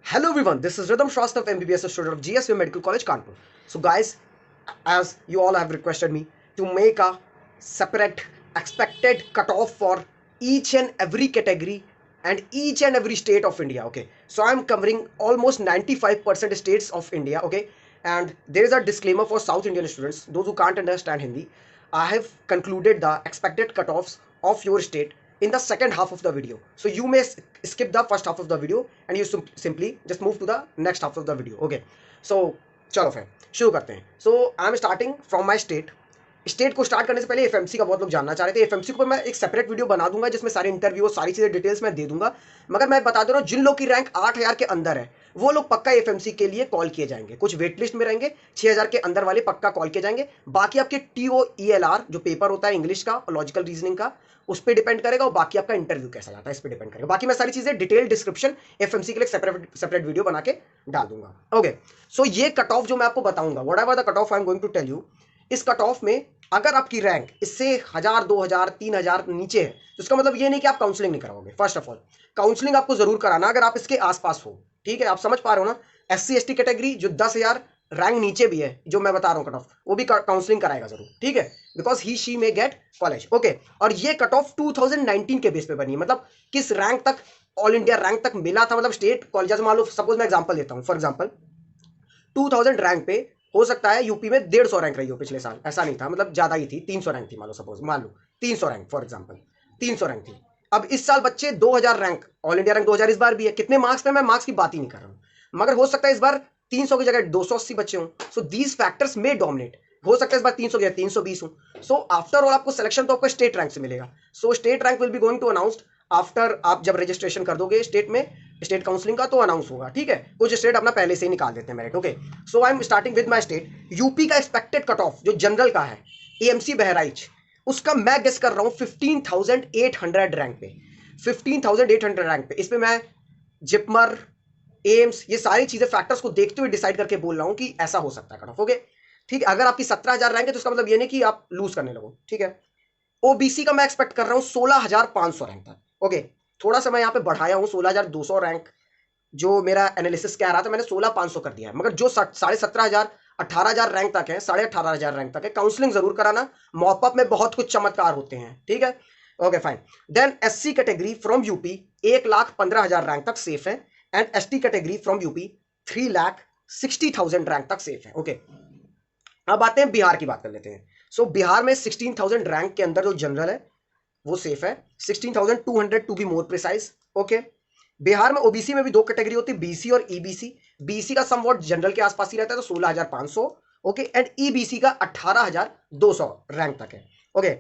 Hello everyone, this is Rhythm Shrasthav, MBBS, a student of GSU Medical College, Kanpur. So guys, as you all have requested me to make a separate expected cutoff for each and every category and each and every state of India, okay. So I'm covering almost 95% states of India, okay. And there is a disclaimer for South Indian students, those who can't understand Hindi. I have concluded the expected cutoffs of your state in the second half of the video. So you may skip the first half of the video and you simply just move to the next half of the video. Okay. So चलो फिर शुरू करते हैं. So I am starting from my state को start करने से पहले FMC का बहुत लोग जानना चाह रहे थे. एफएमसी को मैं एक सेपरेट वीडियो बना दूंगा जिसमें सारे इंटरव्यू सारी चीजें डिटेल्स में दे दूंगा. मगर मैं बता दे रहा हूँ जिन लोग की रैंक 8000 के अंदर है वो लोग पक्का एफएमसी के लिए कॉल किए जाएंगे. कुछ वेट लिस्ट में रहेंगे, 6000 के अंदर वाले पक्का कॉल किए जाएंगे. बाकी आपके TOELR जो पेपर होता है इंग्लिश का और लॉजिकल रीजनिंग का उस पर डिपेंड करेगा और बाकी आपका इंटरव्यू कैसा जाता है इस पर डिपेंड करेगा. बाकी मैं सारी चीजें डिटेल डिस्क्रिप्शन एफएमसी के लिए सेपरेट वीडियो बना के डाल दूंगा. ओके. सो ये कट ऑफ जो मैं आपको बताऊंगा, whatever the cut off I am going to tell you, इस कट ऑफ में अगर आपकी रैंक इससे 1000 2000 3000 नीचे है तो इसका मतलब ये नहीं कि आप काउंसलिंग नहीं कराओगे. फर्स्ट ऑफ ऑल काउंसलिंग आपको जरूर कराना अगर आप इसके आसपास हो. ठीक है, आप समझ पा रहे हो ना. SC ST कैटेगरी जो 10,000 रैंक नीचे भी है जो मैं बता रहा हूँ कट ऑफ, वो भी काउंसलिंग कराएगा जरूर. ठीक है, because he she may gate college. Okay. और ये कट ऑफ 2019 के बेस पे बनी है. मतलब किस रैंक तक ऑल इंडिया रैंक तक मिला था. मतलब स्टेट कॉलेज मान लो, सपोज मैं एग्जांपल देता हूँ. फॉर एग्जांपल 2000 रैंक पे हो सकता है यूपी में 150 रैंक रही हो पिछले साल. ऐसा नहीं था, मतलब ज्यादा ही थी. 300 रैंक थी मान लो, सपोज मान लो 300 रैंक फॉर एग्जांपल 300 रैंक थी. अब इस साल बच्चे 2000 रैंक, ऑल इंडिया रैंक 2000 इस बार भी है. कितने मार्क्स पे, मैं मार्क्स की बात ही नहीं कर रहा हूँ, मगर हो सकता है इस बार 300 की जगह 280 बच्चे हों. सो दीज फैक्टर्स में डोमिनेट. हो सकता है इस बार 300 की जगह 320 हो. सो आफ्टर ऑल आपको सिलेक्शन तो आपको स्टेट रैंक से मिलेगा. So state rank will be going to announced after, आप जब रजिस्ट्रेशन कर दोगे स्टेट में स्टेट काउंसलिंग का तो अनाउंस होगा. ठीक है, कुछ स्टेट अपना पहले से ही निकाल देते हैं merit. Okay. So I am starting with my state. UP का एक्सपेक्टेड कट ऑफ जो जनरल का है AMC बहराइच, उसका मैं गेस कर रहा हूं 15,800 रैंक पे. 15,800 रैंक पे. इस पे मैं जिपमर, एम्स, ये सारी चीजें फैक्टर्स को देखते हुए डिसाइड करके बोल रहा हूं कि ऐसा हो सकता है कट ऑफ. ओके. ठीक है, अगर आपकी 17,000 रैंक है तो इसका मतलब ये नहीं कि आप लूज करने लगो. ठीक है. ओबीसी का मैं एक्सपेक्ट कर रहा हूं 16,500 रैंक तक. ओके. थोड़ा सा मैं यहां पे बढ़ाया हूं, 16,200 रैंक जो मेरा एनालिसिस कह रहा था मैंने 16,500 कर दिया है. मगर जो 17,500 18,000 रैंक तक है, 18,500 रैंक तक है, काउंसलिंग जरूर कराना. मॉपअप में बहुत कुछ चमत्कार होते हैं. ठीक है. Okay fine. Then SC category from UP 1,15,000 rank तक सेफ है. And ST category from UP 3,60,000 rank तक सेफ है. ओके. अब आते हैं बिहार की बात कर लेते हैं. सो बिहार में 16,000 रैंक के अंदर जो जनरल है वो सेफ है. 16,200 to be more precise. Okay. Bihar में ओबीसी में भी दो कैटेगरी होती है, BC और EBC. BC का समवॉट जनरल के आसपास ही रहता है तो 16,500. ओके. एंड EBC का 18,200 रैंक तक है. ओके.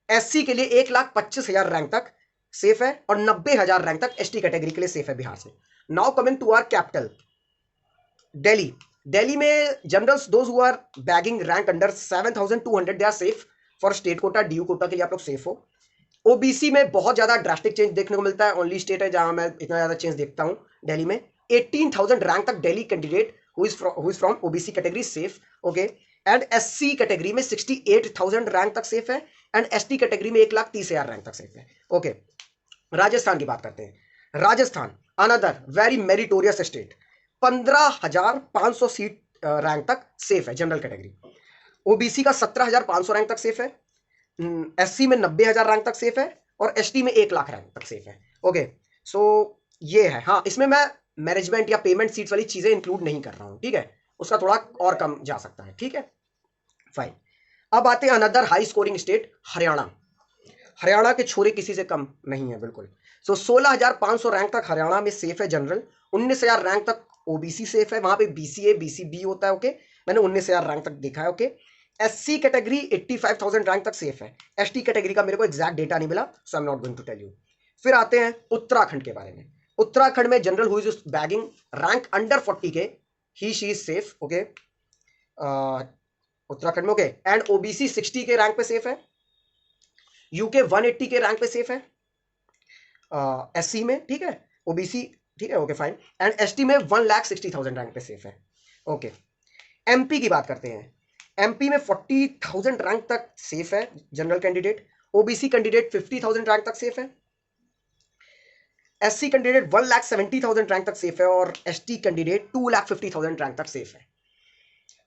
SC के लिए 1,25,000 रैंक तक सेफ है और 90,000 रैंक तक ST कैटेगरी के लिए सेफ है बिहार से. Now coming to our capital Delhi. Delhi में generals those who are bagging rank under 7,200 they are safe for state quota. DU quota के लिए आप लोग सेफ हो. ओबीसी में बहुत ज्यादा ड्रास्टिक चेंज देखने को मिलता है. ओनली स्टेट है जहां मैं इतना ज्यादा चेंज देखता हूं दिल्ली में. 18,000 रैंक तक Delhi candidate who is from OBC category safe. Okay. And SC category में 68,000 रैंक तक सेफ है. एंड ST कैटेगरी में 1,30,000 रैंक तक सेफ है. ओके. राजस्थान की बात करते हैं. Rajasthan another very meritorious state. 15,500 seat rank तक सेफ है जनरल कैटेगरी. ओबीसी का 17,500 रैंक तक सेफ है. SC में 90,000 रैंक तक सेफ है और ST में 1,00,000 रैंक तक सेफ है. ओके. सो ये है. हाँ, इसमें मैं मैनेजमेंट या पेमेंट सीट्स वाली चीजें इंक्लूड नहीं कर रहा हूं. ठीक है, उसका थोड़ा और कम जा सकता है. ठीक है, फाइन. अब आते हैं another high scoring state Haryana. Haryana के छोरे किसी से कम नहीं है बिल्कुल. सो 16,500 रैंक तक हरियाणा में सेफ है जनरल. 19,000 रैंक तक ओबीसी सेफ है. वहां पे BCA BCB होता है. ओके. मैंने 19,000 रैंक तक देखा है. ओके. SC कैटेगरी 85,000 रैंक तक सेफ है. ST कैटेगरी का मेरे को एग्जैक्ट डेटा नहीं मिला, so I am not going to tell you. फिर आते हैं उत्तराखंड के बारे में. उत्तराखंड में general who is bagging rank under 40 K, he she is safe. Okay. Uttarakhand में. ओके. एंड ओबीसी 60 के रैंक पे सेफ है. यूके 180 के रैंक पे सेफ है SC में. ठीक है. ओबीसी ठीक है. Okay fine. एंड ST में 1,60,000 रैंक पे सेफ है. ओके. MP की बात करते हैं. MP में 40,000 रैंक तक सेफ है general candidate. OBC candidate 50,000 rank तक सेफ है. SC कैंडिडेट 1,70,000 रैंक तक सेफ है और ST कैंडिडेट 2,50,000 रैंक तक सेफ है।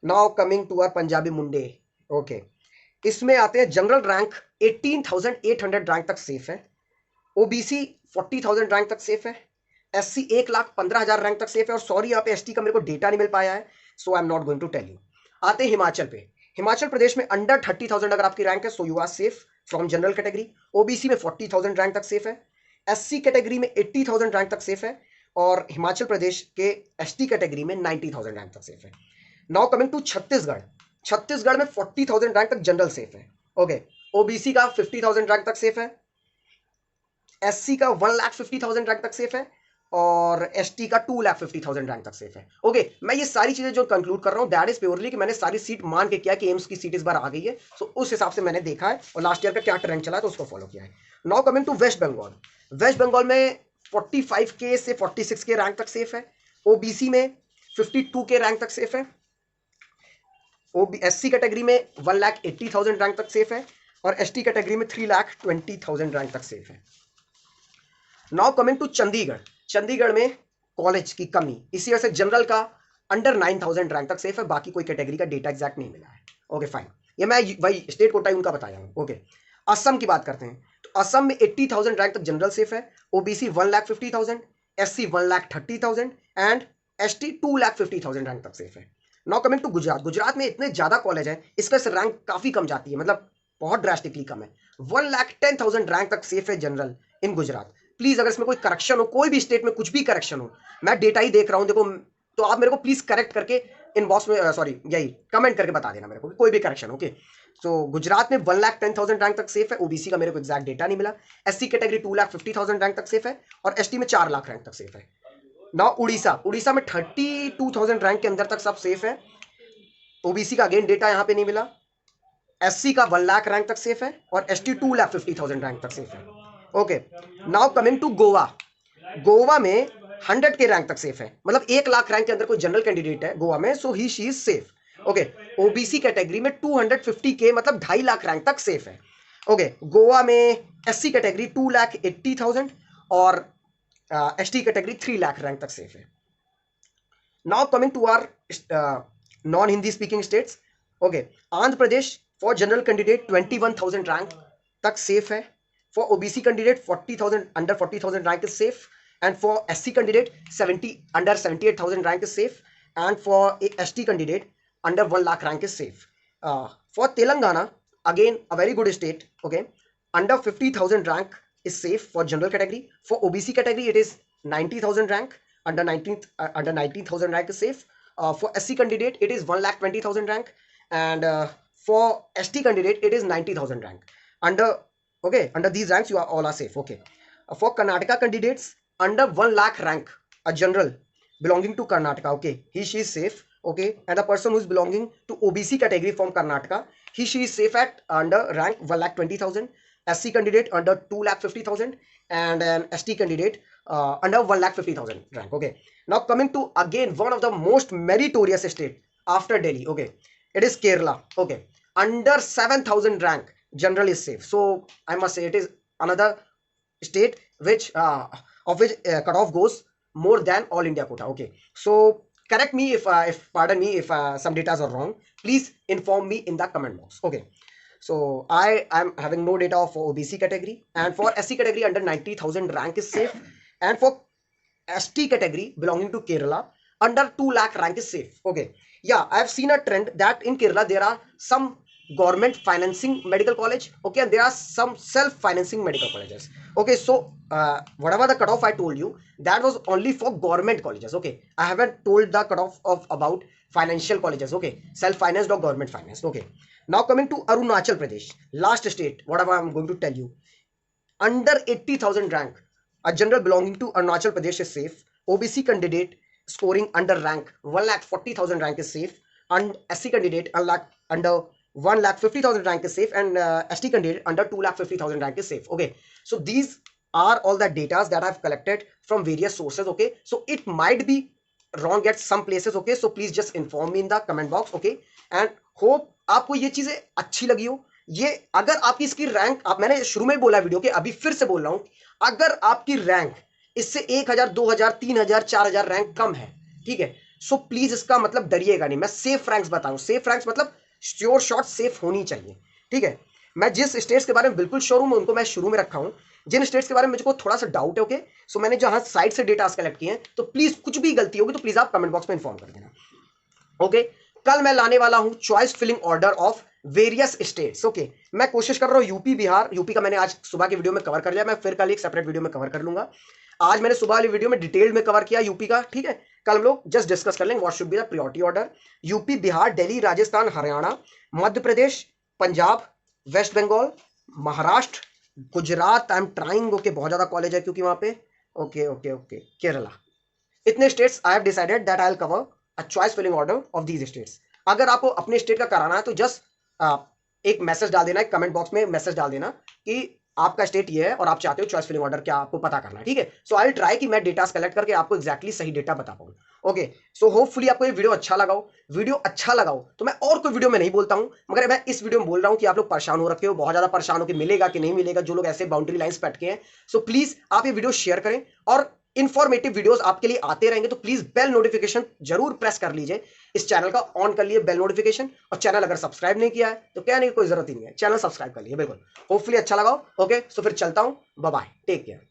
Now coming to our Punjabi मुंडे। ओके, इसमें आते हैं जनरल रैंक 18,800 रैंक तक सेफ है, OBC 40,000 रैंक तक सेफ है, SC 1,15,000 रैंक तक सेफ है। और सॉरी यहाँ पे ST का मेरे को डेटा नहीं मिल पाया है, so I am not going to tell you. आते हैं हिमाचल पे। हिमाचल प्रदेश में अंडर 30,000 अगर आपकी रैंक है so you are safe from general category. OBC में 40,000 रैंक तक सेफ है, SC कैटेगरी में 80,000 रैंक तक सेफ है और हिमाचल प्रदेश के ST कैटेगरी में 90,000 रैंक तक सेफ है। Now coming to Chhattisgarh. Chhattisgarh में 40,000 रैंक तक जनरल सेफ है। ओके, OBC का 50,000 रैंक तक सेफ है, SC का 1,50,000 रैंक तक सेफ है और ST का 2,50,000 रैंक तक सेफ है। ओके, मैं ये सारी चीजें जो कंक्लूड कर रहा हूँ दैट इज प्योरली कि मैंने सारी सीट मान के किया कि एम्स की सीट इस बार आ गई है, सो उस हिसाब से मैंने देखा है और लास्ट ईयर का क्या ट्रेंड चला है तो उसको फॉलो किया है। Now coming to West Bengal. West Bengal में 45K से 46K रैंक तक सेफ है, OBC में 52K रैंक तक सेफ है, SC कैटेगरी में 1,80,000 रैंक तक सेफ है और ST कैटेगरी में 3,20,000 रैंक तक सेफ है। Now coming to Chandigarh. Chandigarh में कॉलेज की कमी, इसी वजह से जनरल का अंडर 9,000 रैंक तक सेफ है, बाकी कोई कैटेगरी का डेटा एग्जैक्ट नहीं मिला है। ओके फाइन, ये मैं वही स्टेट कोटा उनका बताया हूँ। ओके, असम की बात करते हैं तो असम में 80,000 रैंक तक जनरल सेफ है, OBC 1,50,000, SC 1,30,000 and ST 2,50,000 rank तक सेफ है। Now coming to Gujarat. Gujarat में इतने ज्यादा कॉलेज है इसका रैंक काफी कम जाती है, मतलब बहुत ड्रास्टिकली कम है। 1,10,000 रैंक तक सेफ है जनरल इन गुजरात। प्लीज अगर इसमें कोई करेक्शन हो, कोई भी स्टेट में कुछ भी करेक्शन हो, मैं डेटा ही देख रहा हूं देखो, तो आप मेरे को प्लीज करेक्ट करके इनबॉक्स में सॉरी यही कमेंट करके बता देना मेरे को कोई भी करेक्शन। ओके, सो गुजरात में 1,10,000 रैंक तक सेफ है, OBC का मेरे को एग्जैक्ट डेटा नहीं मिला, SC कैटेगरी 2,50,000 रैंक तक सेफ है और ST में 4 लाख रैंक तक सेफ है। नाउ उड़ीसा। उड़ीसा में 32,000 रैंक के अंदर तक सब सेफ है, OBC का अगेन डेटा यहां पे नहीं मिला, SC का 1 लाख रैंक तक सेफ है और ST 2,50,000 रैंक तक सेफ है। Okay, now coming to Goa. Goa में 100 के रैंक तक सेफ है, मतलब 1 लाख रैंक के अंदर कोई जनरल कैंडिडेट है गोवा में, so he she is safe. Okay, OBC category में 250K मतलब 2.5 लाख रैंक तक सेफ है। ओके, गोवा में SC कैटेगरी 2,80,000 और ST कैटेगरी 3 लाख रैंक तक सेफ है। Now coming to our non Hindi speaking states. Okay, Andhra Pradesh for general candidate 21,000 rank तक सेफ है, for OBC candidate 40,000 under 40,000 rank is safe, and for SC candidate 70 under 78,000 rank is safe, and for ST candidate under 1 lakh rank is safe. For Telangana, again a very good state. Okay, under 50,000 rank is safe for general category. For OBC category it is 90,000 rank, under 19,000 rank is safe. For SC candidate it is 1,20,000 rank, and for ST candidate it is 90,000 rank. Under these ranks you are all are safe. Okay, for Karnataka candidates under 1 lakh rank, a general belonging to Karnataka, okay, she is safe. Okay, and the person who is belonging to OBC category from Karnataka, she is safe at under rank 1,20,000. SC candidate under 2,50,000 and an ST candidate under 1,50,000 rank. Okay, now coming to again one of the most meritorious state after Delhi. Okay, it is Kerala. Okay, under 7,000 rank general is safe, so I must say it is another state which of which cutoff goes more than all India quota. Okay, so correct me if pardon me if some data are wrong, please inform me in the comment box. Okay, so I am having no data for OBC category, and for SC category under 90,000 rank is safe, and for ST category belonging to Kerala under 2 lakh rank is safe. Okay, yeah, I have seen a trend that in Kerala there are some government financing medical college, okay, and there are some self financing medical colleges. Okay, so whatever the cutoff I told you, that was only for government colleges. Okay, I haven't told the cutoff of about financial colleges. Okay, self financed or government financed. Okay, now coming to Arunachal Pradesh, last state, whatever I'm going to tell you, under 80,000 rank, a general belonging to Arunachal Pradesh is safe. OBC candidate scoring under rank 1,40,000 rank is safe, and SC candidate under 1,50,000 rank is safe, and ST candidate under 2,50,000 rank is safe. Okay, so these are all the data that I've collected from various sources. Okay, so it might be wrong at some places. Okay, so please just inform me in the comment box. Okay, and hope आपको ये चीजें अच्छी लगी हो। ये अगर आपकी इसकी रैंक, आप मैंने शुरू में बोला वीडियो के, अभी फिर से बोल रहा हूं, अगर आपकी रैंक इससे 1000, 2000, 3000, 4000 रैंक कम है, ठीक है। सो प्लीज इसका मतलब डरिएगा नहीं, मैं सेफ रैंक्स बताऊं, सेफ रैंक्स मतलब श्योर शॉट सेफ होनी चाहिए, ठीक है। मैं जिस स्टेट्स के बारे में बिल्कुल श्योर हूं उनको मैं शुरू में रखा हूं, जिन स्टेट्स के बारे में मुझको थोड़ा सा डाउट है, ओके, सो मैंने जहां साइट से डेटा कलेक्ट किए हैं, तो प्लीज कुछ भी गलती होगी तो प्लीज आप कमेंट बॉक्स में इन्फॉर्म कर देना, ओके। कल मैं लाने वाला हूं choice filling order of various states, okay. मैं कोशिश कर रहा हूं यूपी बिहार, यूपी का मैंने आज सुबह की वीडियो में कवर कर लिया, मैं फिर कल एक सेपरेट वीडियो में कवर कर लूंगा। आज मैंने सुबह वाली वीडियो में डिटेल में कवर किया यूपी का, ठीक है। कल हम लोग जस्ट डिस्कस कर लेंगे what should be the priority order. UP, Bihar, Delhi, Rajasthan, Haryana, Madhya Pradesh, Punjab, West Bengal, Maharashtra, Gujarat, I am trying, okay, बहुत ज्यादा कॉलेज है क्योंकि वहां पे, ओके ओके ओके, केरला, इतने states I have decided that I will cover a choice filling order of these states. अगर आपको अपने स्टेट का कराना है तो जस्ट एक मैसेज डाल देना, एक कमेंट बॉक्स में मैसेज डाल देना कि आपका स्टेट ये है और आप चाहते हो चॉइस फिलिंग ऑर्डर क्या आपको पता करना है, ठीक है। सो आई विल ट्राई कि मैं डेटा कलेक्ट करके आपको एक्जैक्टली सही डेटा बता पाऊँ, ओके। सो होपफुली आपको ये वीडियो अच्छा लगा हो, वीडियो अच्छा लगा हो तो मैं और कोई वीडियो में नहीं बोलता हूं, मगर मैं इस वीडियो में बोल रहा हूं कि आप लोग परेशान हो रखे हो, बहुत ज्यादा परेशान हो कि मिलेगा कि नहीं मिलेगा, जो लोग ऐसे बाउंड्री लाइंस पे अटके हैं। सो प्लीज आप ये वीडियो शेयर करें और इंफॉर्मेटिव वीडियोस आपके लिए आते रहेंगे, तो प्लीज बेल नोटिफिकेशन जरूर प्रेस कर लीजिए, इस चैनल का ऑन कर लिए बेल नोटिफिकेशन, और चैनल अगर सब्सक्राइब नहीं किया है तो कहने की कोई जरूरत ही नहीं है, चैनल सब्सक्राइब कर लिए, बिल्कुल। होपफुली अच्छा लगा, ओके। सो फिर चलता हूं, बाय बाय, टेक केयर।